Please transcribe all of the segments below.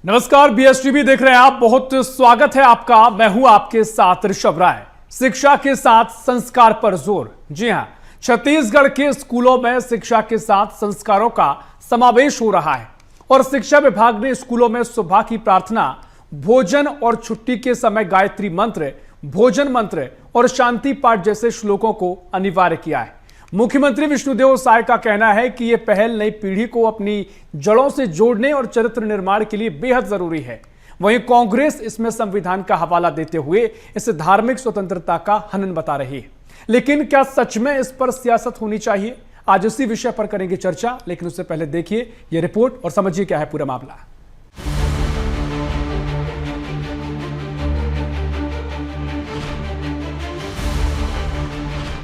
नमस्कार, बीएसटीवी देख रहे हैं आप। बहुत स्वागत है आपका। मैं हूं आपके साथ ऋषभ राय। शिक्षा के साथ संस्कार पर जोर। जी हां, छत्तीसगढ़ के स्कूलों में शिक्षा के साथ संस्कारों का समावेश हो रहा है और शिक्षा विभाग ने स्कूलों में सुबह की प्रार्थना, भोजन और छुट्टी के समय गायत्री मंत्र, भोजन मंत्र और शांति पाठ जैसे श्लोकों को अनिवार्य किया है। मुख्यमंत्री विष्णुदेव साय का कहना है कि यह पहल नई पीढ़ी को अपनी जड़ों से जोड़ने और चरित्र निर्माण के लिए बेहद जरूरी है। वहीं कांग्रेस इसमें संविधान का हवाला देते हुए इसे धार्मिक स्वतंत्रता का हनन बता रही है। लेकिन क्या सच में इस पर सियासत होनी चाहिए? आज इसी विषय पर करेंगे चर्चा, लेकिन उससे पहले देखिए यह रिपोर्ट और समझिए क्या है पूरा मामला।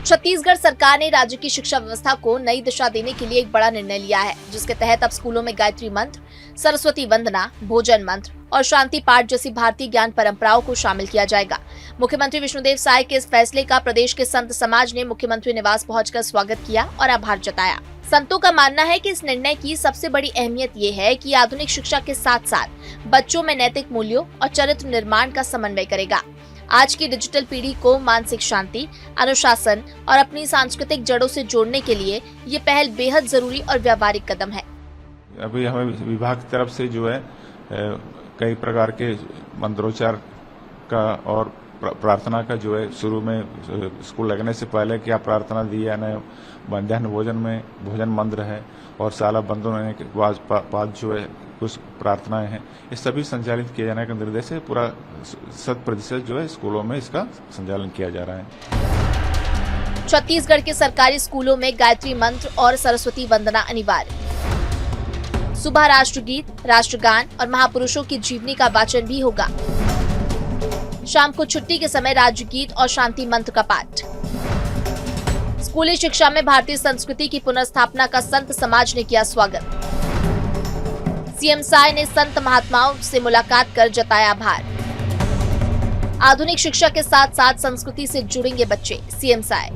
छत्तीसगढ़ सरकार ने राज्य की शिक्षा व्यवस्था को नई दिशा देने के लिए एक बड़ा निर्णय लिया है, जिसके तहत अब स्कूलों में गायत्री मंत्र, सरस्वती वंदना, भोजन मंत्र और शांति पाठ जैसी भारतीय ज्ञान परंपराओं को शामिल किया जाएगा। मुख्यमंत्री विष्णुदेव साय के इस फैसले का प्रदेश के संत समाज ने मुख्यमंत्री निवास पहुंचकर स्वागत किया और आभार जताया। संतों का मानना है कि इस निर्णय की सबसे बड़ी अहमियत ये है कि आधुनिक शिक्षा के साथ साथ बच्चों में नैतिक मूल्यों और चरित्र निर्माण का समन्वय करेगा। आज की डिजिटल पीढ़ी को मानसिक शांति, अनुशासन और अपनी सांस्कृतिक जड़ों से जोड़ने के लिए ये पहल बेहद जरूरी और व्यावहारिक कदम है। अभी हमें विभाग की तरफ से जो है कई प्रकार के मंत्रोच्चार का और प्रार्थना का जो है शुरू में स्कूल लगने से पहले क्या प्रार्थना दी है, मध्याह्न भोजन में भोजन मंत्र है और शाला बंद होने के बाद जो है कुछ प्रार्थनाएं हैं, ये सभी संचालित किए जाने का निर्देश है। पूरा 100% जो है स्कूलों में इसका संचालन किया जा रहा है। छत्तीसगढ़ के सरकारी स्कूलों में गायत्री मंत्र और सरस्वती वंदना अनिवार्य। सुबह राष्ट्रगीत, राष्ट्रगान और महापुरुषों की जीवनी का वाचन भी होगा। शाम को छुट्टी के समय राज्यगीत और शांति मंत्र का पाठ। स्कूली शिक्षा में भारतीय संस्कृति की पुनर्स्थापना का संत समाज ने किया स्वागत। सीएम साय ने संत महात्माओं से मुलाकात कर जताया आभार। आधुनिक शिक्षा के साथ साथ संस्कृति से जुड़ेंगे बच्चे, सीएम साय।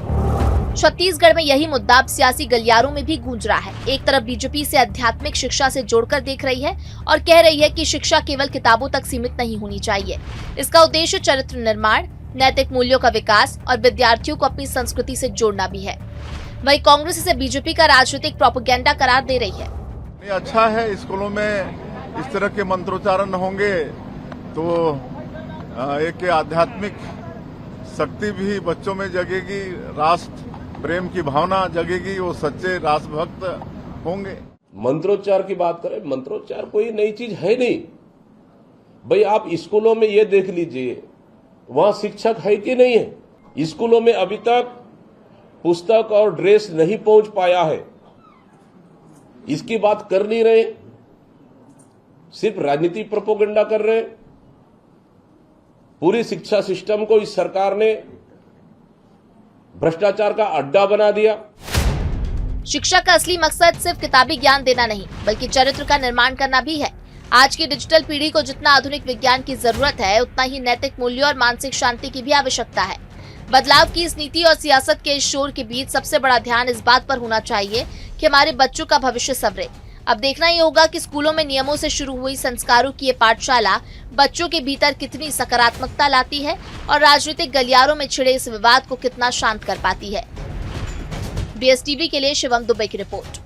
छत्तीसगढ़ में यही मुद्दा अब सियासी गलियारों में भी गूंज रहा है। एक तरफ बीजेपी से आध्यात्मिक शिक्षा से जोड़कर देख रही है और कह रही है कि शिक्षा केवल किताबों तक सीमित नहीं होनी चाहिए। इसका उद्देश्य चरित्र निर्माण, नैतिक मूल्यों का विकास और विद्यार्थियों को अपनी संस्कृति से जोड़ना भी है। वहीं कांग्रेस इसे बीजेपी का राजनीतिक प्रोपेगेंडा करार दे रही है। अच्छा है, स्कूलों में इस तरह के मंत्रोच्चारण होंगे तो एक आध्यात्मिक शक्ति भी बच्चों में जगेगी, राष्ट्र प्रेम की भावना जगेगी, वो सच्चे राष्ट्रभक्त होंगे। मंत्रोच्चार की बात करें, मंत्रोच्चार कोई नई चीज है नहीं भाई। आप स्कूलों में ये देख लीजिए, वहां शिक्षक है कि नहीं है। स्कूलों में अभी तक पुस्तक और ड्रेस नहीं पहुंच पाया है, इसकी बात कर नहीं रहे, सिर्फ राजनीति प्रोपेगेंडा कर रहे। पूरी शिक्षा सिस्टम को इस सरकार ने भ्रष्टाचार का अड्डा बना दिया। शिक्षा का असली मकसद सिर्फ किताबी ज्ञान देना नहीं, बल्कि चरित्र का निर्माण करना भी है। आज की डिजिटल पीढ़ी को जितना आधुनिक विज्ञान की जरूरत है, उतना ही नैतिक मूल्यों और मानसिक शांति की भी आवश्यकता है। बदलाव की इस नीति और सियासत के इस शोर के बीच सबसे बड़ा ध्यान इस बात पर होना चाहिए कि हमारे बच्चों का भविष्य संवरे। अब देखना ही होगा कि स्कूलों में नियमों से शुरू हुई संस्कारों की ये पाठशाला बच्चों के भीतर कितनी सकारात्मकता लाती है और राजनीतिक गलियारों में छिड़े इस विवाद को कितना शांत कर पाती है। बीएसटीवी के लिए शिवम दुबे की रिपोर्ट।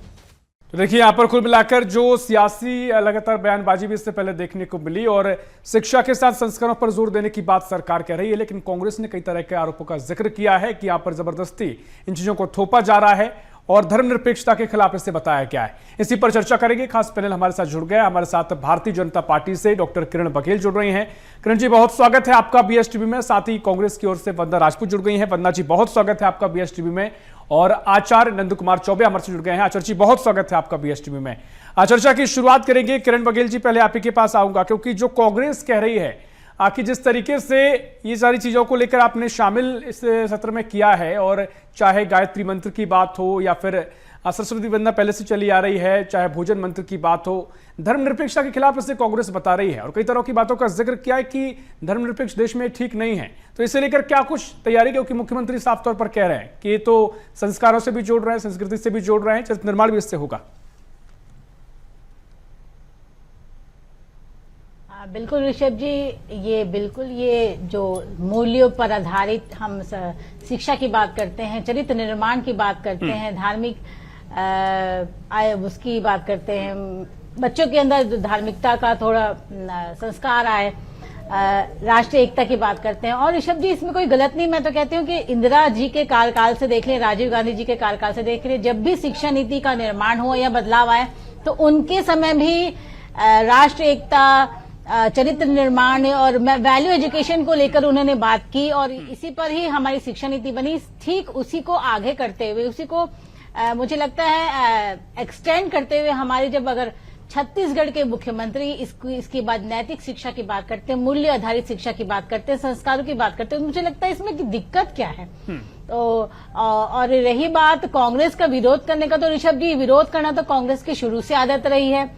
तो देखिए, यहाँ पर कुल मिलाकर जो सियासी लगातार बयानबाजी भी इससे पहले देखने को मिली और शिक्षा के साथ संस्कारों पर जोर देने की बात सरकार कह रही है, लेकिन कांग्रेस ने कई तरह के आरोपों का जिक्र किया है कि यहाँ पर जबरदस्ती इन चीजों को थोपा जा रहा है और धर्मनिरपेक्षता के खिलाफ इसे बताया गया है। इसी पर चर्चा करेंगे। खास पैनल हमारे साथ जुड़ गया। हमारे साथ भारतीय जनता पार्टी से डॉक्टर किरण बघेल जुड़ रही हैं। किरण जी, बहुत स्वागत है आपका बीएसटीवी में। साथ ही कांग्रेस की ओर से वंदना राजपूत जुड़ गई हैं। वंदना जी, बहुत स्वागत है आपका बीएसटीवी में। और आचार्य नंद कुमार चौबे हमारे से जुड़ गए हैं। आचार्य जी, बहुत स्वागत है आपका बीएसटीवी में। चर्चा की शुरुआत करेंगे। किरण बघेल जी, पहले आप ही के पास आऊंगा, क्योंकि जो कांग्रेस कह रही है कि जिस तरीके से ये सारी चीजों को लेकर आपने शामिल इस सत्र में किया है, और चाहे गायत्री मंत्र की बात हो या फिर सरस्वती वंदना पहले से चली आ रही है, चाहे भोजन मंत्र की बात हो, धर्मनिरपेक्षता के खिलाफ इसे कांग्रेस बता रही है और कई तरह की बातों का जिक्र किया है कि धर्मनिरपेक्ष देश में ठीक नहीं है। तो इसे लेकर क्या कुछ तैयारी, क्योंकि मुख्यमंत्री साफ तौर पर कह रहे हैं कि ये तो संस्कारों से भी जोड़ रहे हैं, संस्कृति से भी जोड़ रहे हैं, चरित्र निर्माण भी इससे होगा। बिल्कुल ऋषभ जी, ये बिल्कुल ये जो मूल्यों पर आधारित हम शिक्षा की बात करते हैं, चरित्र निर्माण की बात करते हैं, धार्मिक उसकी बात करते हैं, बच्चों के अंदर जो धार्मिकता का थोड़ा संस्कार आए, राष्ट्रीय एकता की बात करते हैं। और ऋषभ जी, इसमें कोई गलत नहीं, मैं तो कहती हूँ कि इंदिरा जी के कार्यकाल से देख लें, राजीव गांधी जी के कार्यकाल से देख लें, जब भी शिक्षा नीति का निर्माण हुआ या बदलाव आए तो उनके समय भी राष्ट्रीय एकता, चरित्र निर्माण और वैल्यू एजुकेशन को लेकर उन्होंने बात की और इसी पर ही हमारी शिक्षा नीति बनी। ठीक उसी को आगे करते हुए, उसी को मुझे लगता है एक्सटेंड करते हुए हमारी, जब अगर छत्तीसगढ़ के मुख्यमंत्री इसके बाद नैतिक शिक्षा की बात करते हैं, मूल्य आधारित शिक्षा की बात करते हैं, संस्कारों की बात करते हैं, तो मुझे लगता है इसमें दिक्कत क्या है। तो और रही बात कांग्रेस का विरोध करने का, तो ऋषभ जी, विरोध करना तो कांग्रेस की शुरू से आदत रही है।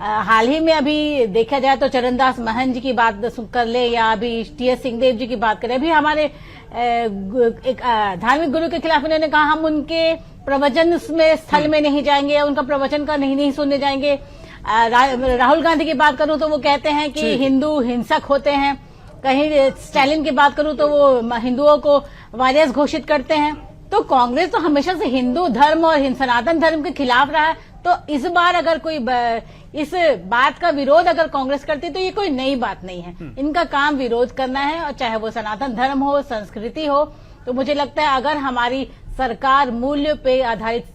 हाल ही में अभी देखा जाए तो चरणदास महंत जी की बात कर ले या अभी टी.एस. सिंहदेव जी की बात करें, अभी हमारे एक धार्मिक गुरु के खिलाफ इन्होंने कहा हम उनके प्रवचन में स्थल में नहीं जाएंगे या उनका प्रवचन का नहीं सुनने जाएंगे। राहुल गांधी की बात करूं तो वो कहते हैं कि हिंदू हिंसक होते हैं। कहीं स्टालिन की बात करूं तो वो हिंदुओं को वायरस घोषित करते हैं। तो कांग्रेस तो हमेशा से हिंदू धर्म और सनातन धर्म के खिलाफ रहा है। तो इस बार अगर कोई इस बात का विरोध अगर कांग्रेस करती तो ये कोई नई बात नहीं है। इनका काम विरोध करना है, और चाहे वो सनातन धर्म हो, संस्कृति हो। तो मुझे लगता है अगर हमारी सरकार मूल्य पे आधारित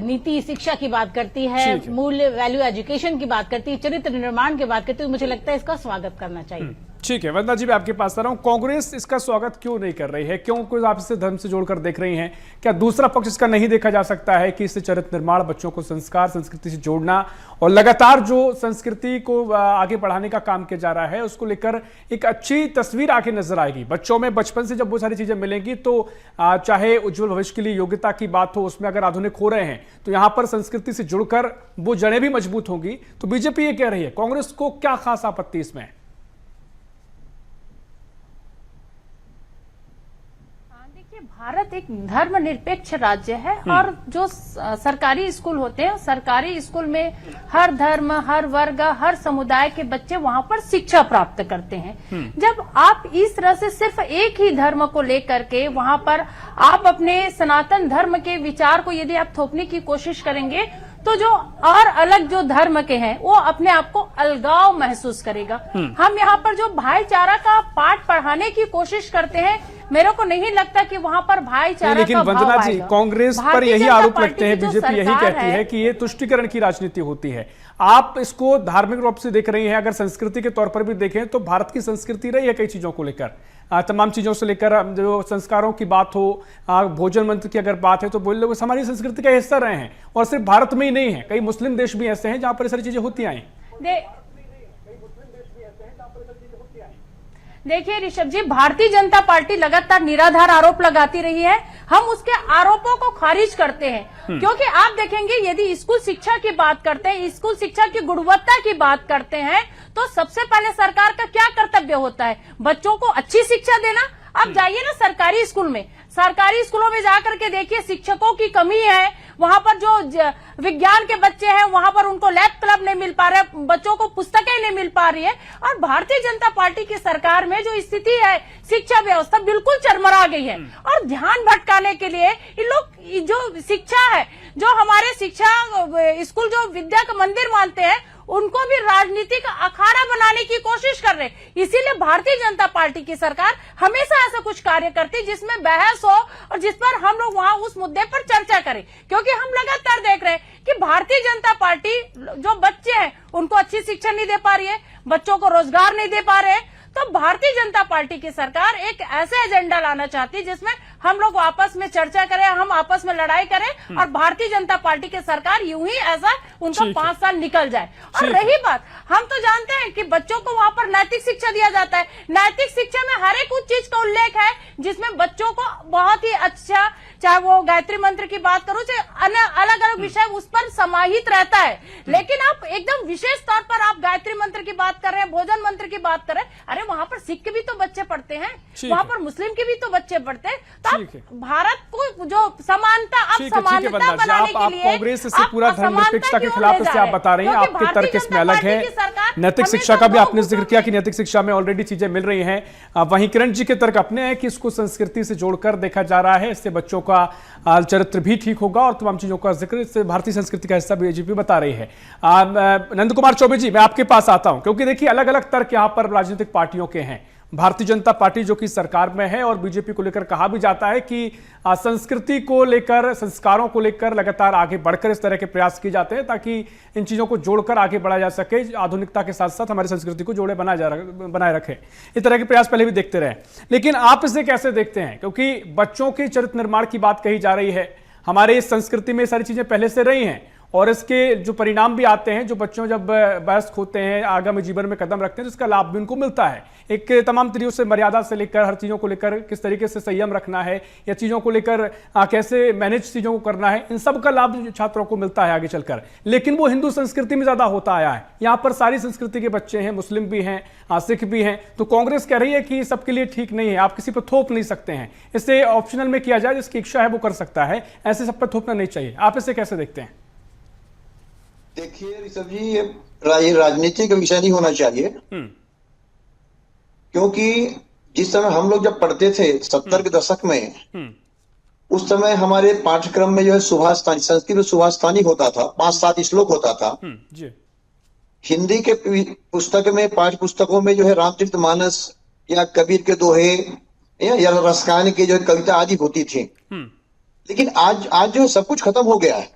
नीति शिक्षा की बात करती है, मूल्य वैल्यू एजुकेशन की बात करती है, चरित्र निर्माण की बात करती है, तो मुझे लगता है इसका स्वागत करना चाहिए। ठीक है, वंदना जी, मैं आपके पास आ रहा हूं। कांग्रेस इसका स्वागत क्यों नहीं कर रही है? क्यों कोई आप इसे धर्म से जोड़कर देख रही हैं? क्या दूसरा पक्ष इसका नहीं देखा जा सकता है कि इससे चरित्र निर्माण, बच्चों को संस्कार, संस्कृति से जोड़ना और लगातार जो संस्कृति को आगे बढ़ाने का काम किया जा रहा है उसको लेकर एक अच्छी तस्वीर आके नजर आएगी। बच्चों में बचपन से जब वो सारी चीजें मिलेंगी तो चाहे उज्जवल भविष्य के लिए योग्यता की बात हो, उसमें अगर आधुनिक हो रहे हैं तो यहाँ पर संस्कृति से जुड़कर वो जड़ें भी मजबूत होंगी। तो बीजेपी ये कह रही है, कांग्रेस को क्या खास आपत्ति इसमें? भारत एक धर्मनिरपेक्ष राज्य है और जो सरकारी स्कूल होते हैं, सरकारी स्कूल में हर धर्म, हर वर्ग, हर समुदाय के बच्चे वहां पर शिक्षा प्राप्त करते हैं। जब आप इस तरह से सिर्फ एक ही धर्म को लेकर के वहां पर आप अपने सनातन धर्म के विचार को यदि आप थोपने की कोशिश करेंगे तो जो और अलग जो धर्म के हैं वो अपने आप को अलगाव महसूस करेगा। हम यहाँ पर जो भाईचारा का पाठ पढ़ाने की कोशिश करते हैं, मेरे को नहीं लगता कि वहां पर भाईचारा लेकिन का भाव वंदना जी, आएगा। कांग्रेस पर यही आरोप लगते हैं, बीजेपी यही कहती है कि ये तुष्टीकरण की राजनीति होती है। आप इसको धार्मिक रूप से देख रही हैं। अगर संस्कृति के तौर पर भी देखें तो भारत की संस्कृति रही है कई चीजों को लेकर, तमाम चीजों से लेकर जो संस्कारों की बात हो, भोजन मंत्र की अगर बात है तो बोल लोग हमारी संस्कृति का हिस्सा रहे हैं। और सिर्फ भारत में ही नहीं है, कई मुस्लिम देश भी ऐसे हैं जहां पर सारी चीजें होती आई। देखिए ऋषभ जी, भारतीय जनता पार्टी लगातार निराधार आरोप लगाती रही है। हम उसके आरोपों को खारिज करते हैं, क्योंकि आप देखेंगे यदि स्कूल शिक्षा की बात करते हैं, स्कूल शिक्षा की गुणवत्ता की बात करते हैं, तो सबसे पहले सरकार का क्या कर्तव्य होता है? बच्चों को अच्छी शिक्षा देना। आप जाइए ना सरकारी स्कूल में, सरकारी स्कूलों में जाकर के देखिए शिक्षकों की कमी है। वहां पर जो विज्ञान के बच्चे हैं वहां पर उनको लैब क्लब नहीं मिल पा रहे, बच्चों को पुस्तकें नहीं मिल पा रही है। और भारतीय जनता पार्टी की सरकार में जो स्थिति है, शिक्षा व्यवस्था बिल्कुल चरमरा गई है। और ध्यान भटकाने के लिए ये लोग जो शिक्षा है, जो हमारे शिक्षा स्कूल जो विद्या का मंदिर मानते हैं, उनको भी राजनीतिक अखाड़ा बनाने की कोशिश कर रहे। इसीलिए भारतीय जनता पार्टी की सरकार हमेशा ऐसा कुछ कार्य करती जिसमें बहस हो और जिस पर हम लोग वहां उस मुद्दे पर चर्चा करें, क्योंकि हम लगातार देख रहे हैं कि भारतीय जनता पार्टी जो बच्चे हैं उनको अच्छी शिक्षा नहीं दे पा रही है, बच्चों को रोजगार नहीं दे पा रहे। तो भारतीय जनता पार्टी की सरकार एक ऐसे एजेंडा लाना चाहती है जिसमें हम लोग आपस में चर्चा करें, हम आपस में लड़ाई करें और भारतीय जनता पार्टी की सरकार यूं ही ऐसा उनका 5 साल निकल जाए। और रही बात, हम तो जानते हैं कि बच्चों को वहां पर नैतिक शिक्षा दिया जाता है। नैतिक शिक्षा में हर एक उस चीज का उल्लेख है जिसमें बच्चों को बहुत ही अच्छा, चाहे वो गायत्री मंत्र की बात करो, चाहे अलग अलग विषय उस पर समाहित रहता है। लेकिन आप एकदम विशेष तौर पर आप गायत्री मंत्र की बात कर रहे हैं, भोजन मंत्र की बात कर रहे हैं। अरे वहां पर सिख के भी तो बच्चे पढ़ते हैं, वहां पर मुस्लिम के भी तो बच्चे पढ़ते हैं। तो आप भारत को जो समानता, आप समानता बनाने के लिए कांग्रेस से पूरा धर्मनिरपेक्षता के खिलाफ इससे आप बता रही हैं, आपके तर्क इसमें अलग है। नैतिक शिक्षा का भी आपने जिक्र किया कि नैतिक शिक्षा में ऑलरेडी चीजें मिल रही हैं, वहीं किरण जी के तर्क अपने हैं कि इसको संस्कृति से जोड़कर देखा जा रहा है, इससे बच्चों का चरित्र भी ठीक होगा और तमाम चीजों का जिक्र इससे भारतीय संस्कृति का हिस्सा बीजेपी बता रही है। नंद कुमार चौबे जी, मैं आपके पास आता हूं क्योंकि देखिए अलग अलग तर्क यहां पर राजनीतिक पार्टियों के हैं। भारतीय जनता पार्टी जो कि सरकार में है और बीजेपी को लेकर कहा भी जाता है कि संस्कृति को लेकर, संस्कारों को लेकर लगातार आगे बढ़कर इस तरह के प्रयास किए जाते हैं ताकि इन चीजों को जोड़कर आगे बढ़ा जा सके, आधुनिकता के साथ साथ हमारी संस्कृति को जोड़े बनाए रखे। इस तरह के प्रयास पहले भी देखते रहे, लेकिन आप इसे कैसे देखते हैं? क्योंकि बच्चों के चरित्र निर्माण की बात कही जा रही है, हमारे इस संस्कृति में सारी चीजें पहले से रही हैं और इसके जो परिणाम भी आते हैं, जो बच्चों जब वयस्क होते हैं, आगामी जीवन में कदम रखते हैं, तो इसका लाभ भी उनको मिलता है। एक तमाम तरीकों से, मर्यादा से लेकर हर चीज़ों को लेकर किस तरीके से संयम रखना है या चीज़ों को लेकर कैसे मैनेज चीज़ों को करना है, इन सब का लाभ छात्रों को मिलता है आगे चलकर। लेकिन वो हिंदू संस्कृति में ज़्यादा होता आया है। यहाँ पर सारी संस्कृति के बच्चे हैं, मुस्लिम भी हैं, सिख भी हैं। तो कांग्रेस कह रही है कि सबके लिए ठीक नहीं है, आप किसी पर थोप नहीं सकते हैं, इसे ऑप्शनल में किया जाए, जिसकी इच्छा है वो कर सकता है, ऐसे सब पर थोपना नहीं चाहिए। आप इसे कैसे देखते हैं? देखिए ऋषभ जी, ये राजनीति का विषय नहीं होना चाहिए, क्योंकि जिस समय हम लोग जब पढ़ते थे 70 के दशक में, उस समय हमारे पाठ्यक्रम में जो है सुभाषितानी, संस्कृत में सुभाषितानी होता था, 5-7 श्लोक होता था। हिंदी के पुस्तक में, पाठ्य पुस्तकों में जो है रामचरितमानस या कबीर के दोहे या रसकान की जो कविता आदि होती थी। लेकिन आज जो सब कुछ खत्म हो गया है।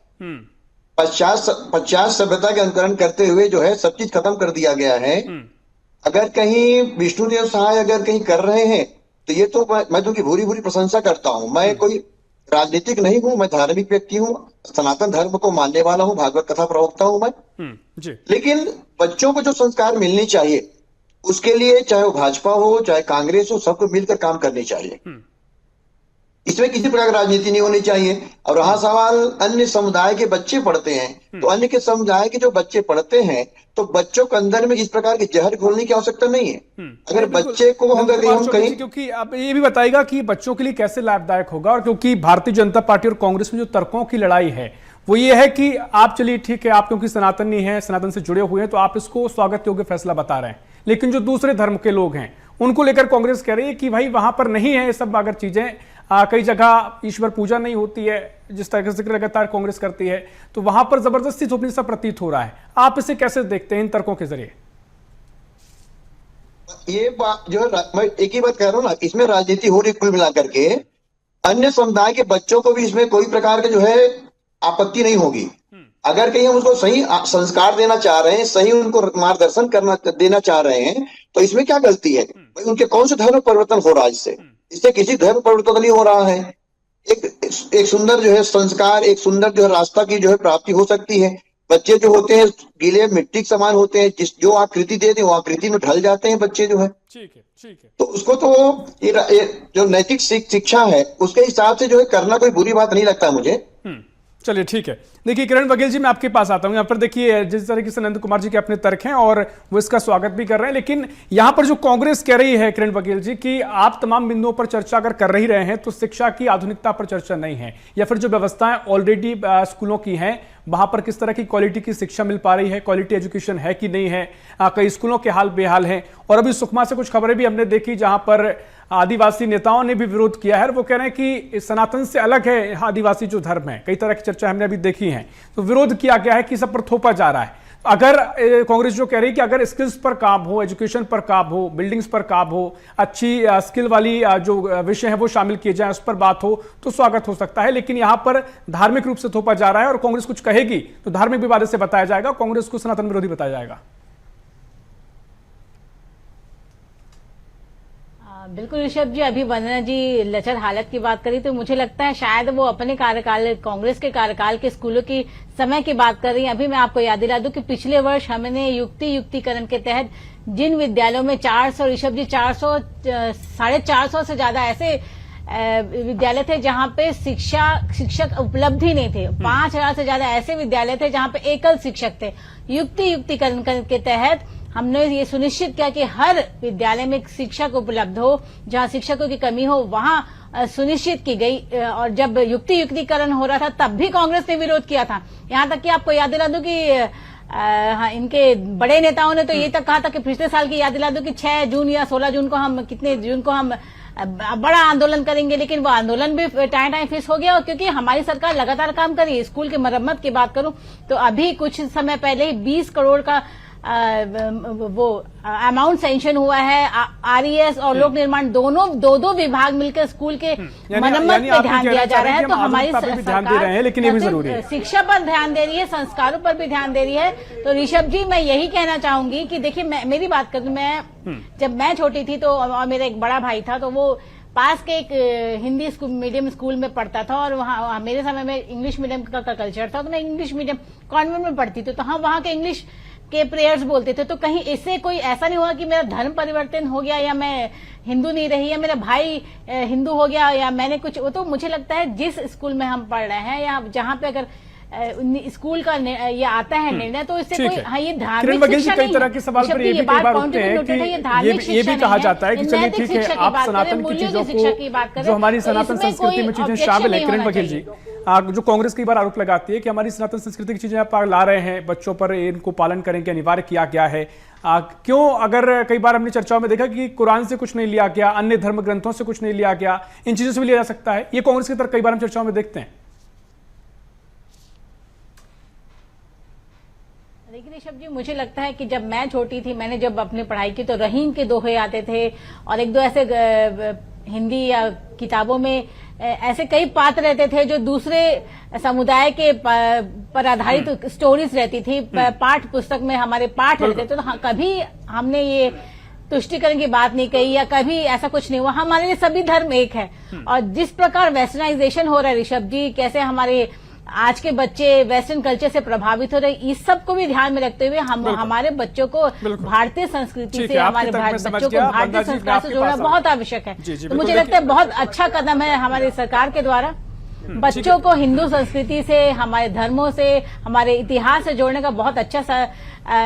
50 सभ्यता के अनुकरण करते हुए जो है सब चीज खत्म कर दिया गया है। अगर कहीं विष्णुदेव सहाय अगर कहीं कर रहे हैं तो ये तो मैं तो की भूरी भूरी प्रशंसा करता हूं। मैं कोई राजनीतिक नहीं हूं, मैं धार्मिक व्यक्ति हूं, सनातन धर्म को मानने वाला हूं, भागवत कथा प्रवक्ता हूं मैं जी। लेकिन बच्चों को जो संस्कार मिलनी चाहिए उसके लिए चाहे वो भाजपा हो चाहे कांग्रेस हो, सबको मिलकर काम करनी चाहिए। इसमें किसी प्रकार की राजनीति नहीं होनी चाहिए। और रहा सवाल अन्य समुदाय के बच्चे पढ़ते हैं, तो अन्य के समुदाय के जो बच्चे पढ़ते हैं तो बच्चों के अंदर में इस प्रकार की जहर घोलने की आवश्यकता नहीं है। अगर बच्चे को अगर हम कहीं, क्योंकि आप ये भी बताइएगा कि बच्चों के लिए कैसे लाभदायक होगा, और क्योंकि भारतीय जनता पार्टी और कांग्रेस में जो तर्कों की लड़ाई है वो ये है कि आप चलिए ठीक है, आप क्योंकि सनातनी हैं, सनातन से जुड़े हुए हैं, तो आप इसको स्वागत योग्य फैसला बता रहे हैं। लेकिन जो दूसरे धर्म के लोग हैं उनको लेकर कांग्रेस कह रही है कि भाई वहां पर नहीं है ये सब अगर चीजें, कई जगह ईश्वर पूजा नहीं होती है, जिस तरह से जिक्र लगातार कांग्रेस करती है, तो वहां पर जबरदस्ती थोपने सा प्रतीत हो रहा है। आप इसे कैसे देखते हैं इन तर्कों के जरिए? ये बात जो मैं एक ही बात कह रहा हूँ ना, इसमें राजनीति हो रही कुल मिलाकर के। अन्य समुदाय के बच्चों को भी इसमें कोई प्रकार के जो है आपत्ति नहीं होगी। अगर कहीं हम उसको सही संस्कार देना चाह रहे हैं, सही उनको मार्गदर्शन देना चाह रहे हैं, तो इसमें क्या गलती है? भाई उनके कौन से धर्म परिवर्तन हो रहा है? इससे किसी धर्म परिवर्तन नहीं हो रहा है। एक सुंदर जो है संस्कार, एक सुंदर जो है रास्ता की जो है प्राप्ति हो सकती है। बच्चे जो होते हैं गीले मिट्टी के समान होते हैं, जो आकृति देते हैं वो आकृति में ढल जाते हैं बच्चे जो है। ठीक है। तो उसको तो ये जो नैतिक शिक्षा है उसके हिसाब से जो है करना कोई बुरी बात नहीं लगता मुझे। चलिए ठीक है। देखिए किरण वकील जी, मैं आपके पास आता हूं। यहाँ पर देखिए जिस तरीके से नंद कुमार जी के अपने तर्क हैं और वो इसका स्वागत भी कर रहे हैं, लेकिन यहाँ पर जो कांग्रेस कह रही है किरण वकील जी कि आप तमाम बिंदुओं पर चर्चा अगर कर रही रहे हैं तो शिक्षा की आधुनिकता पर चर्चा नहीं है, या फिर जो व्यवस्थाएं ऑलरेडी स्कूलों की हैं वहां पर किस तरह की क्वालिटी की शिक्षा मिल पा रही है, क्वालिटी एजुकेशन है कि नहीं है, कई स्कूलों के हाल बेहाल हैं। और अभी सुकमा से कुछ खबरें भी हमने देखी जहां पर आदिवासी नेताओं ने भी विरोध किया है। वो कह रहे हैं कि सनातन से अलग है आदिवासी जो धर्म है, कई तरह की चर्चा हमने अभी देखी है। तो विरोध किया गया है कि सब पर थोपा जा रहा है। अगर कांग्रेस जो कह रही है कि अगर स्किल्स पर काम हो, एजुकेशन पर काम हो, बिल्डिंग्स पर काम हो, अच्छी स्किल वाली जो विषय है वो शामिल किए जाए, उस पर बात हो तो स्वागत हो सकता है। लेकिन यहां पर धार्मिक रूप से थोपा जा रहा है और कांग्रेस कुछ कहेगी तो धार्मिक विवाद से बताया जाएगा, कांग्रेस को सनातन विरोधी बताया जाएगा। बिल्कुल ऋषभ जी, अभी वंदना जी लचर हालत की बात करी तो मुझे लगता है शायद वो अपने कार्यकाल, कांग्रेस के कार्यकाल के स्कूलों की समय की बात कर रही हैं। अभी मैं आपको याद दिला दूं कि पिछले वर्ष हमने युक्तिकरण के तहत जिन विद्यालयों में 400 ऋषभ जी 450 से ज्यादा ऐसे विद्यालय थे जहां पे शिक्षक उपलब्ध ही नहीं थे, 5000 से ज्यादा ऐसे विद्यालय थे जहां पे एकल शिक्षक थे। युक्तिकरण के तहत हमने ये सुनिश्चित किया कि हर विद्यालय में शिक्षक उपलब्ध हो, जहां शिक्षकों की कमी हो वहां सुनिश्चित की गई। और जब युक्तिकरण हो रहा था तब भी कांग्रेस ने विरोध किया था। यहां तक कि आपको याद दिला दूं कि इनके बड़े नेताओं ने तो ये तक कहा था कि पिछले साल की याद दिला दूं कि 6 जून या 16 जून को हम बड़ा आंदोलन करेंगे, लेकिन वो आंदोलन भी टाइम फिक्स हो गया। और क्योंकि हमारी सरकार लगातार काम कर रही है, स्कूल की मरम्मत की बात करूं तो अभी कुछ समय पहले ही 20 करोड़ का वो अमाउंट सैंक्शन हुआ है। आरईएस और लोक निर्माण दोनों दो विभाग मिलकर स्कूल के मरम्मत पे ध्यान दिया जा रहा है। तो हमारी सरकार लेकिन ये भी जरूरी है, शिक्षा पर ध्यान दे रही है, संस्कारों पर भी ध्यान दे रही है। तो ऋषभ जी, मैं यही कहना चाहूंगी कि देखिए, मेरी बात करूं, जब मैं छोटी थी तो और मेरा एक बड़ा भाई था, तो वो पास के एक हिंदी मीडियम स्कूल में पढ़ता था और वहाँ मेरे समय में इंग्लिश मीडियम का कल्चर था, तो मैं इंग्लिश मीडियम कॉन्वेंट में पढ़ती थी। तो हम वहाँ के इंग्लिश के प्रेयर्स बोलते थे। तो कहीं इससे कोई ऐसा नहीं हुआ कि मेरा धर्म परिवर्तन हो गया या मैं हिंदू नहीं रही या मेरा भाई हिंदू हो गया या मैंने कुछ। वो तो मुझे लगता है जिस स्कूल में हम पढ़ रहे हैं या जहाँ पे अगर स्कूल का ये आता है निर्णय, तो इससे कोई ये धार्मिक शिक्षा नहीं है। कई तरह के सवाल पर ये भी कई बार उठते हैं कि ये भी कहा जाता है कि चलिए ठीक है, आप सनातन की चीजों को, जो हमारी सनातन संस्कृति में चीजें शामिल है, किरण बघेल जी, जो कांग्रेस कई बार आरोप लगाती है कि हमारी सनातन संस्कृति की चीजें आप ला रहे हैं, बच्चों पर इनको पालन करें, अनिवार्य किया गया है, क्यों? अगर कई बार हमने चर्चाओं में देखा कि कुरान से कुछ नहीं लिया गया, अन्य धर्म ग्रंथों से कुछ नहीं लिया गया, इन चीजों से भी लिया जा सकता है। ये कांग्रेस की तरफ कई बार हम चर्चाओं में देखते हैं। देखिए ऋषभ जी, मुझे लगता है कि जब मैं छोटी थी, मैंने जब अपनी पढ़ाई की तो रहीम के दोहे आते थे और एक दो ऐसे हिंदी या किताबों में ऐसे कई पात्र रहते थे जो दूसरे समुदाय के पर आधारित स्टोरीज रहती थी। पाठ पुस्तक में हमारे पाठ रहते थे। तो कभी हमने ये तुष्टिकरण की बात नहीं कही या कभी ऐसा कुछ नहीं हुआ। हमारे लिए सभी धर्म एक है। और जिस प्रकार वेस्टर्नाइजेशन हो रहा है ऋषभ जी, कैसे हमारे आज के बच्चे वेस्टर्न कल्चर से प्रभावित हो रहे, इस सब को भी ध्यान में रखते हुए हम हमारे बच्चों को भारतीय संस्कृति से, हमारे बच्चों को भारतीय संस्कार से जोड़ना बहुत आवश्यक है। तो मुझे लगता है बहुत अच्छा कदम है हमारी सरकार के द्वारा बच्चों को हिंदू संस्कृति से, हमारे धर्मों से, हमारे इतिहास से जोड़ने का बहुत अच्छा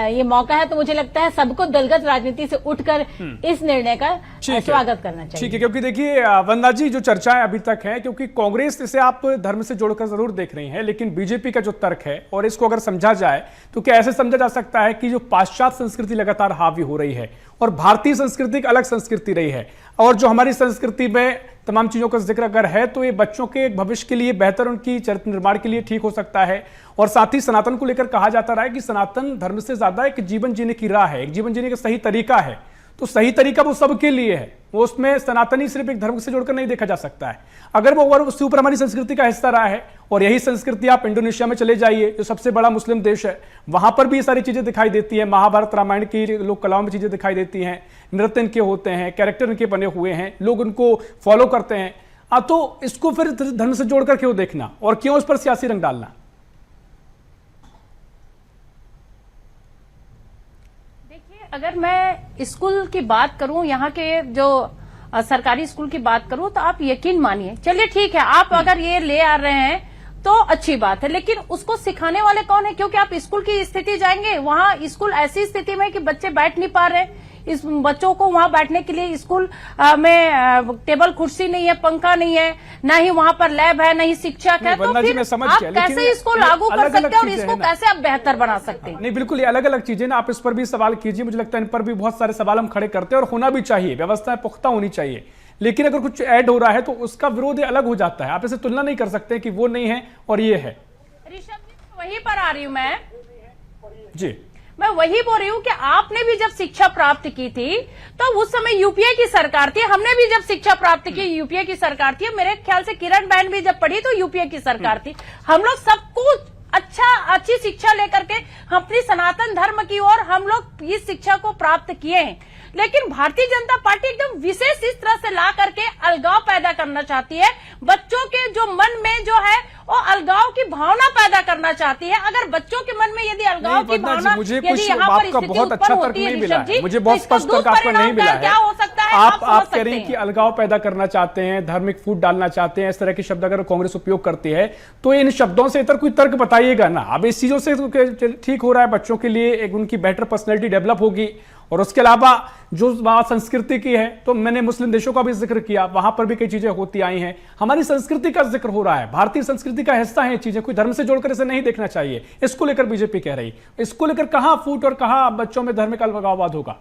ये मौका है। तो मुझे लगता है सबको दलगत राजनीति से उठकर इस निर्णय का स्वागत करना चाहिए। ठीक है, क्योंकि देखिए वंदना जी, जो चर्चाएं अभी तक है, क्योंकि कांग्रेस इसे आप धर्म से जोड़कर जरूर देख रही है, लेकिन बीजेपी का जो तर्क है और इसको अगर समझा जाए तो क्या ऐसे समझा जा सकता है कि जो पाश्चात्य संस्कृति लगातार हावी हो रही है और भारतीय संस्कृति एक अलग संस्कृति रही है, और जो हमारी संस्कृति में तमाम चीजों का जिक्र अगर है तो ये बच्चों के भविष्य के लिए बेहतर, उनकी चरित्र निर्माण के लिए ठीक हो सकता है। और साथ ही सनातन को लेकर कहा जाता रहा है कि सनातन धर्म से ज्यादा एक जीवन जीने की राह है, एक जीवन जीने का सही तरीका है। तो सही तरीका वो सबके लिए है, वो उसमें सनातनी सिर्फ एक धर्म से जोड़कर नहीं देखा जा सकता है। अगर वो उसके ऊपर हमारी संस्कृति का हिस्सा रहा है, और यही संस्कृति आप इंडोनेशिया में चले जाइए, जो सबसे बड़ा मुस्लिम देश है, वहां पर भी ये सारी चीजें दिखाई देती है। महाभारत रामायण की लोक कलाओं में चीजें दिखाई देती हैं, नृत्य इनके होते हैं, कैरेक्टर इनके बने हुए हैं, लोग उनको फॉलो करते हैं। तो इसको फिर धर्म से जोड़कर क्यों देखना और क्यों उस पर सियासी रंग डालना? देखिए, अगर मैं स्कूल की बात करूं, यहाँ के जो सरकारी स्कूल की बात करूं, तो आप यकीन मानिए, चलिए ठीक है, आप अगर ये ले आ रहे हैं तो अच्छी बात है, लेकिन उसको सिखाने वाले कौन है? क्योंकि आप स्कूल की स्थिति जाएंगे, वहां स्कूल ऐसी स्थिति में कि बच्चे बैठ नहीं पा रहे। इस बच्चों को वहां बैठने के लिए स्कूल में टेबल कुर्सी नहीं है, पंखा नहीं है, ना ही वहां पर लैब है, ना ही शिक्षक है। तो फिर आप कैसे इसको लागू कर सकते हैं और इसको कैसे आप बेहतर बना सकते हैं? नहीं, बिल्कुल, ये अलग अलग चीजें ना, आप इस पर भी सवाल कीजिए। मुझे लगता है इन पर भी बहुत सारे सवाल हम खड़े करते हैं और होना भी चाहिए, व्यवस्थाएं पुख्ता होनी चाहिए। लेकिन अगर कुछ ऐड हो रहा है तो उसका विरोध अलग हो जाता है। आप इसे तुलना नहीं कर सकते कि वो नहीं है और ये है। ऋषभ जी, वहीं पर आ रही हूं मैं जी, मैं वही बोल रही हूँ कि आपने भी जब शिक्षा प्राप्त की थी तो उस समय यूपीए की सरकार थी, हमने भी जब शिक्षा प्राप्त की यूपीए की सरकार थी, मेरे ख्याल से किरण बहन भी जब पढ़ी तो यूपीए की सरकार थी। हम लोग सबको अच्छी शिक्षा लेकर के अपनी सनातन धर्म की ओर हम लोग इस शिक्षा को प्राप्त किए हैं। लेकिन भारतीय जनता पार्टी एकदम विशेष इस तरह से ला करके अलगाव पैदा करना चाहती है। बच्चों के जो मन में जो है वो अलगाव की भावना पैदा करना चाहती है। अगर बच्चों के मन में यदि अलगाव की भावना, मुझे यदि कुछ यहाँ पर आपका स्थिति बहुत अच्छा उत्पन्न तर्क होती है नहीं मिला ऋषभ है, जी, मुझे तो बहुत इसका स्पष्ट तर्क आपका नहीं मिला है। क्या हो सकता है आप समझ कह रही हैं कि अलगाव पैदा करना चाहते हैं, धार्मिक फूट डालना चाहते हैं, इस तरह के शब्द अगर कांग्रेस उपयोग करती है तो इन शब्दों से इतर कोई तर्क बताइएगा ना। अब इस चीजों से तो ठीक हो रहा है, बच्चों के लिए एक उनकी बेटर पर्सनैलिटी डेवलप होगी। और उसके अलावा जो बात संस्कृति की है, तो मैंने मुस्लिम देशों का भी जिक्र किया, वहां पर भी कई चीजें होती आई हैं। हमारी संस्कृति का जिक्र हो रहा है, भारतीय संस्कृति का हिस्सा है चीजें, कोई धर्म से जोड़कर इसे नहीं देखना चाहिए। इसको लेकर बीजेपी कह रही, इसको लेकर कहां फूट और कहां बच्चों में धार्मिक अलगाववाद होगा?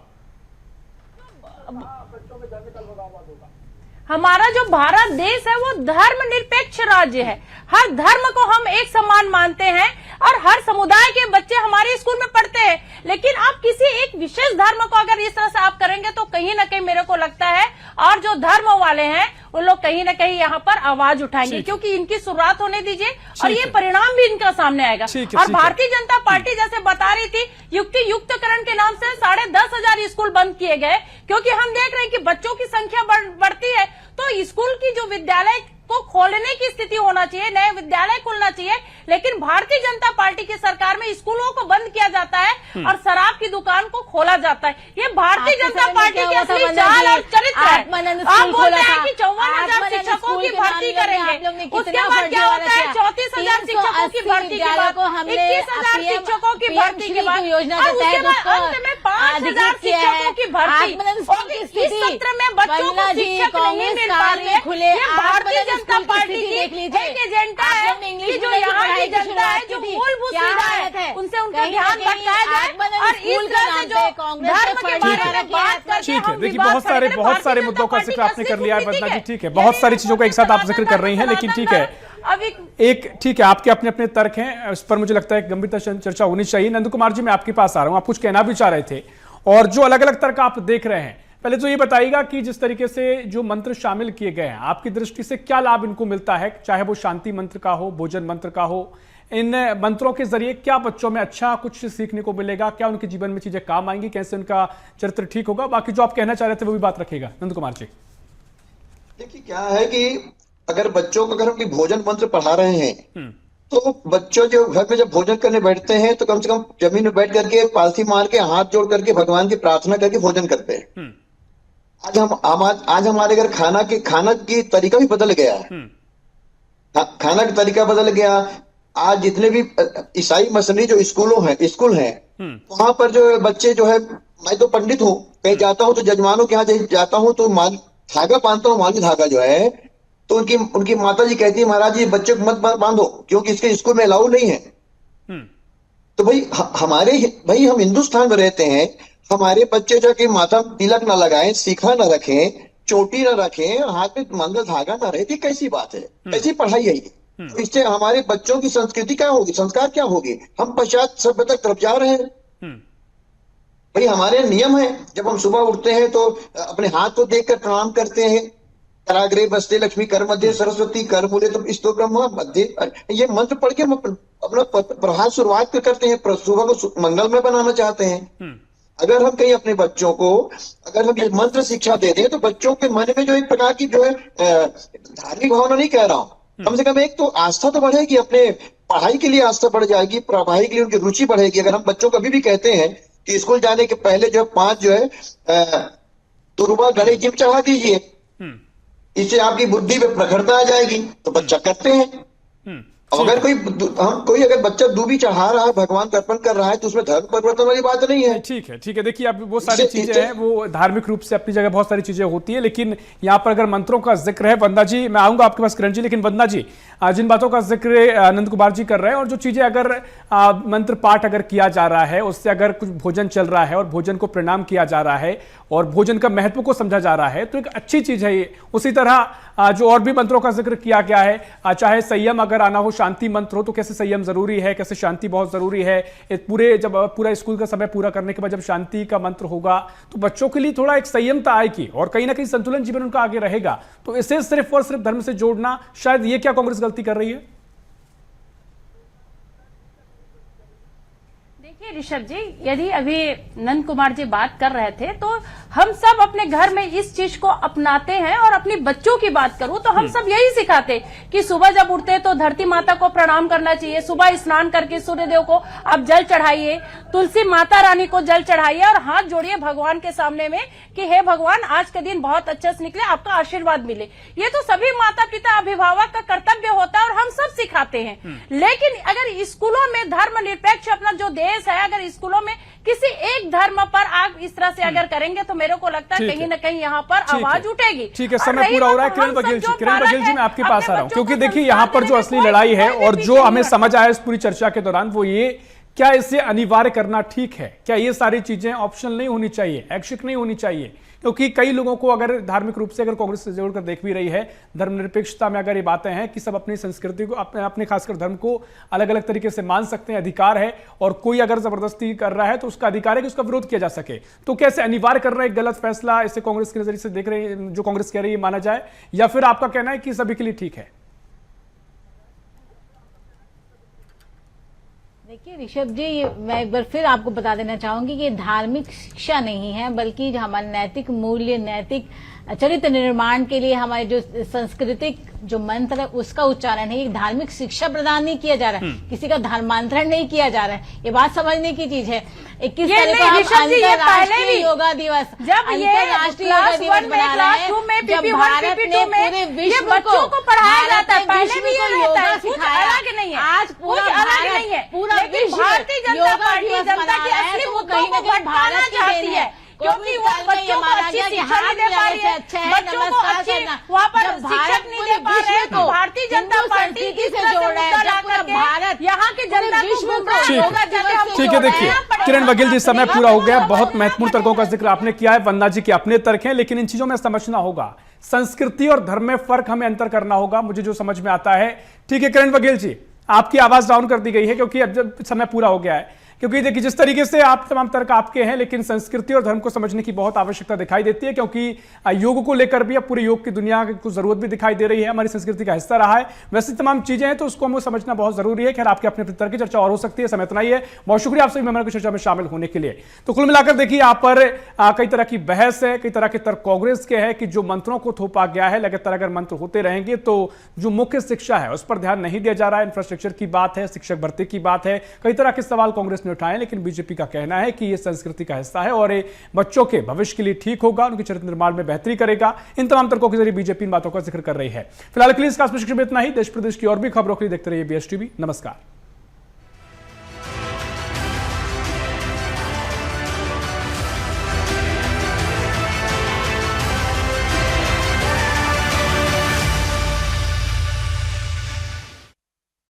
हमारा जो भारत देश है वो धर्मनिरपेक्ष राज्य है। हर धर्म को हम एक समान मानते हैं और हर समुदाय के बच्चे हमारे स्कूल में पढ़ते हैं। लेकिन आप किसी एक विशेष धर्म को अगर इस तरह से आप करेंगे तो कहीं ना कहीं मेरे को लगता है और जो धर्म वाले हैं वो लोग कहीं ना कहीं यहाँ पर आवाज उठाएंगे, क्योंकि इनकी शुरुआत होने दीजिए और ये परिणाम भी इनका सामने आएगा। और भारतीय जनता पार्टी जैसे बता रही थी, युक्तियुक्तकरण के नाम से 10,500 स्कूल बंद किए गए, क्योंकि हम देख रहे हैं कि बच्चों की संख्या बढ़ती है तो स्कूल की जो विद्यालय को खोलने की स्थिति होना चाहिए, नए विद्यालय खुलना चाहिए। लेकिन भारतीय जनता पार्टी की सरकार में स्कूलों को बंद किया जाता है और शराब की दुकान को खोला जाता है। ये भारतीय जनता पार्टी की असली चाल और चरित्र है। आप बोलते हैं कि 54,000 शिक्षकों की भर्ती करेंगे, उसके बाद क्या होता है 34,000 शिक्षकों की भर्ती के बाद 21,000 शिक्षकों की भर्ती के बाद और उसके बाद अंत में 5,000 शिक्षकों की भर्ती। इस सत्र में बच्चों को शिक्षक नहीं मिल पा रहे हैं। ये भारतीय जनता पार्टी की एक एजेंडा है कि जो यहाँ की जनता है, जो मूलभूत सुविधाएं है, उनसे उनका ध्यान भटकाया जाए और इस तरह से जो धर्म के बारे में बात करके ठीक है। देखिए बहुत सारे मुद्दों का जिक्र आपने कर लिया है वंदना जी, ठीक है, बहुत सारी चीजों का एक साथ आप जिक्र कर रही हैं, लेकिन ठीक है एक ठीक है, आपके अपने अपने तर्क हैं, इस पर मुझे लगता है गंभीरता से चर्चा होनी चाहिए। नंद कुमार जी, मैं आपके पास आ रहा हूं, आप कुछ कहना भी चाह रहे थे और जो अलग अलग तर्क आप देख रहे हैं, पहले तो ये बताइएगा कि जिस तरीके से जो मंत्र शामिल किए गए हैं, आपकी दृष्टि से क्या लाभ इनको मिलता है, चाहे वो शांति मंत्र का हो, भोजन मंत्र का हो, इन मंत्रों के जरिए क्या बच्चों में अच्छा कुछ सीखने को मिलेगा, क्या उनके जीवन में चीजें काम आएंगी, कैसे उनका चरित्र ठीक होगा? बाकी जो आप कहना चाह रहे थे वो भी बात रखिएगा नंद कुमार जी। देखिए क्या है कि अगर बच्चों को अगर हम भोजन मंत्र पढ़ा रहे हैं तो बच्चों जो घर में जब भोजन करने बैठते हैं तो कम से कम जमीन में बैठ करके पालथी मार के हाथ जोड़ करके भगवान की प्रार्थना करके भोजन करते हैं। आज हमारे घर खाना की तरीका भी बदल गया है। खाना का तरीका बदल गया। आज जितने भी ईसाई मसनी जो स्कूल हैं वहां पर जो बच्चे जो है, मैं तो पंडित हूँ, कहीं जाता हूँ तो जजमानों के यहाँ जाता हूँ तो धागा बांधता हूँ, माली धागा जो है, तो उनकी माता जी कहती है महाराज ये बच्चे को मत बांधो क्योंकि इसके स्कूल में अलाउ नहीं है। तो भाई हम हिंदुस्तान में रहते हैं, हमारे बच्चे जो कि माथा तिलक ना लगाएं, सीखा ना रखें, चोटी ना रखें, हाथ में मंगल धागा ना रहे, तो कैसी बात है? कैसी पढ़ाई है ये? तो इससे हमारे बच्चों की संस्कृति क्या होगी, संस्कार क्या होगी? हम पश्चात सभ्यता तरफ जा रहे हैं। भाई हमारे नियम है, जब हम सुबह उठते हैं तो अपने हाथ को देखकर प्रणाम करते हैं। कराग्रे बस्ते लक्ष्मी कर मध्य सरस्वती कर मूले तो इस्तो ब्रह्मा मध्य, ये मंत्र पढ़ के हम अपना प्रभात शुरुआत करते हैं, सुबह को मंगलमय बनाना चाहते हैं। अगर हम कहीं अपने बच्चों को अगर हम ये मंत्र शिक्षा दे दें तो बच्चों के मन में जो एक प्रकार की जो है धार्मिक भावना नहीं कह रहा हूं, कम से कम एक तो आस्था तो बढ़ेगी, अपने पढ़ाई के लिए आस्था बढ़ जाएगी, पढ़ाई के लिए उनकी रुचि बढ़ेगी। अगर हम बच्चों को अभी भी कहते हैं कि स्कूल जाने के पहले जो 5 जो है तुरुबा गले जिम चढ़ा दीजिए, इससे आपकी बुद्धि में प्रखरता आ जाएगी, तो बच्चा करते हैं। अगर कोई अगर बच्चा दूबी चढ़ा रहा है, भगवान को अर्पण कर रहा है, तो उसमें धर्म परिवर्तन वाली बात नहीं है। ठीक है। देखिए अब वो सारी चीजें हैं, वो धार्मिक रूप से अपनी जगह बहुत सारी चीजें होती है, लेकिन यहाँ पर अगर मंत्रों का जिक्र है, वंदना जी मैं आऊंगा आपके पास किरण जी, लेकिन वंदना जी जिन बातों का जिक्र नंद कुमार जी कर रहे हैं और जो चीजें अगर मंत्र पाठ अगर किया जा रहा है, उससे अगर कुछ भोजन चल रहा है और भोजन को प्रणाम किया जा रहा है और भोजन का महत्व को समझा जा रहा है, तो एक अच्छी चीज है ये। उसी तरह जो और भी मंत्रों का जिक्र किया गया है, चाहे संयम अगर आना हो, शांति मंत्र हो, तो कैसे संयम जरूरी है, कैसे शांति बहुत जरूरी है। जब पूरा स्कूल का समय पूरा करने के बाद जब शांति का मंत्र होगा तो बच्चों के लिए थोड़ा एक संयमता आएगी और कहीं ना कहीं संतुलन जीवन उनका आगे रहेगा। तो इसे सिर्फ और सिर्फ धर्म से जोड़ना, शायद ये क्या कांग्रेस गलती कर रही है? देखिए ऋषभ जी, यदि अभी नंद कुमार जी बात कर रहे थे तो हम सब अपने घर में इस चीज को अपनाते हैं। और अपनी बच्चों की बात करूं तो हम सब यही सिखाते कि सुबह जब उठते तो धरती माता को प्रणाम करना चाहिए, सुबह स्नान करके सूर्य देव को आप जल चढ़ाइए, तुलसी माता रानी को जल चढ़ाइए और हाथ जोड़िए भगवान के सामने में कि हे भगवान आज के दिन बहुत अच्छा से निकले, आपका आशीर्वाद मिले। ये तो सभी माता पिता अभिभावक का कर्तव्य होता है और हम सब सिखाते हैं। लेकिन अगर स्कूलों में धर्मनिरपेक्ष अपना जो देश है, अगर स्कूलों में किसी एक धर्म पर आप इस तरह से अगर करेंगे तो मेरे को लगता है कहीं ना कहीं यहाँ पर आवाज उठेगी। ठीक है, समय पूरा हो रहा है। किरण बघेल जी, मैं आपके पास आ रहा हूँ, क्योंकि देखिए यहाँ पर जो असली लड़ाई है और जो हमें समझ आया इस पूरी चर्चा के दौरान वो ये, क्या इसे अनिवार्य करना ठीक है? क्या ये सारी चीजें ऑप्शनल नहीं होनी चाहिए, ऐच्छिक नहीं होनी चाहिए? क्योंकि कई लोगों को अगर धार्मिक रूप से अगर कांग्रेस से जोड़कर देख भी रही है, धर्मनिरपेक्षता में अगर ये बातें हैं कि सब अपनी संस्कृति को, अपने खासकर धर्म को अलग अलग तरीके से मान सकते हैं, अधिकार है, और कोई अगर जबरदस्ती कर रहा है तो उसका अधिकार है कि उसका विरोध किया जा सके। तो कैसे अनिवार्य करना एक गलत फैसला, इसे कांग्रेस के नजरिए से देख रहे हैं, जो कांग्रेस कह रही है, माना जाए, या फिर आपका कहना है कि सभी के लिए ठीक है? देखिए ऋषभ जी, मैं एक बार फिर आपको बता देना चाहूंगी कि धार्मिक शिक्षा नहीं है, बल्कि हमारे नैतिक मूल्य, नैतिक चरित्र निर्माण के लिए हमारे जो सांस्कृतिक जो मंत्र है उसका उच्चारण है। धार्मिक शिक्षा प्रदान नहीं किया जा रहा है, किसी का धर्मांतरण नहीं किया जा रहा है। ये बात समझने की चीज है। 21 तारीख को अंतर्राष्ट्रीय योगा दिवस, जब अंतर्राष्ट्रीय योगा दिवस मना रहे हैं, जब भारत ने पूरे विश्व बच्चों को पढ़ाया जाता है, पहले भी ये रहता है, कुछ अलग नहीं है। आज पूरा भारत, पूरा विश्व भारतीय जनता पार्टी जनता की असली मुद्दों को भटकाना चाहती है, क्योंकि वो बच्चों को अच्छी शिक्षा नहीं दे पा रही है, बच्चों को अच्छी वहाँ पर शिक्षक नहीं दे पा रहे हैं। तो भारतीय जनता पार्टी इस तरह से मुद्दा ला करके यहाँ की जनता को ठीक है। देखिए किरण बघेल जी, समय पूरा हो गया। बहुत महत्वपूर्ण तर्कों का जिक्र आपने किया है, वंदना जी के अपने तर्क हैं, लेकिन इन चीजों में समझना होगा, संस्कृति और धर्म में फर्क हमें अंतर करना होगा, मुझे जो समझ में आता है। ठीक है किरण बघेल जी, आपकी आवाज डाउन कर दी गई है क्योंकि अब जब समय पूरा हो गया है। क्योंकि देखिए जिस तरीके से आप तमाम तर्क आपके हैं, लेकिन संस्कृति और धर्म को समझने की बहुत आवश्यकता दिखाई देती है, क्योंकि योग को लेकर भी अब पूरी योग की दुनिया को जरूरत भी दिखाई दे रही है, हमारी संस्कृति का हिस्सा रहा है। वैसी तमाम चीजें हैं तो उसको हमें समझना बहुत जरूरी है। खैर आपके अपने तर्क की चर्चा और हो सकती है, समय इतना ही है। बहुत शुक्रिया आप सभी मेहमानों की चर्चा में शामिल होने के लिए। तो कुल मिलाकर देखिए यहाँ पर कई तरह की बहस है, कई तरह के तर्क कांग्रेस के है कि जो मंत्रों को थोपा गया है, लगातार अगर मंत्र होते रहेंगे तो जो मुख्य शिक्षा है उस पर ध्यान नहीं दिया जा रहा है। इंफ्रास्ट्रक्चर की बात है, शिक्षक भर्ती की बात है, कई तरह के सवाल कांग्रेस ने उठाए, लेकिन बीजेपी का कहना है कि यह संस्कृति का हिस्सा है और बच्चों के भविष्य के लिए ठीक होगा, उनके चरित्र निर्माण में बेहतरी करेगा। इन तमाम तर्कों के जरिए बीजेपी इन बातों का जिक्र कर रही है। फिलहाल के लिए इस खास प्रशिक्षण में इतना ही। देश प्रदेश की और भी खबरों के लिए देखते रहिए BSTV। नमस्कार।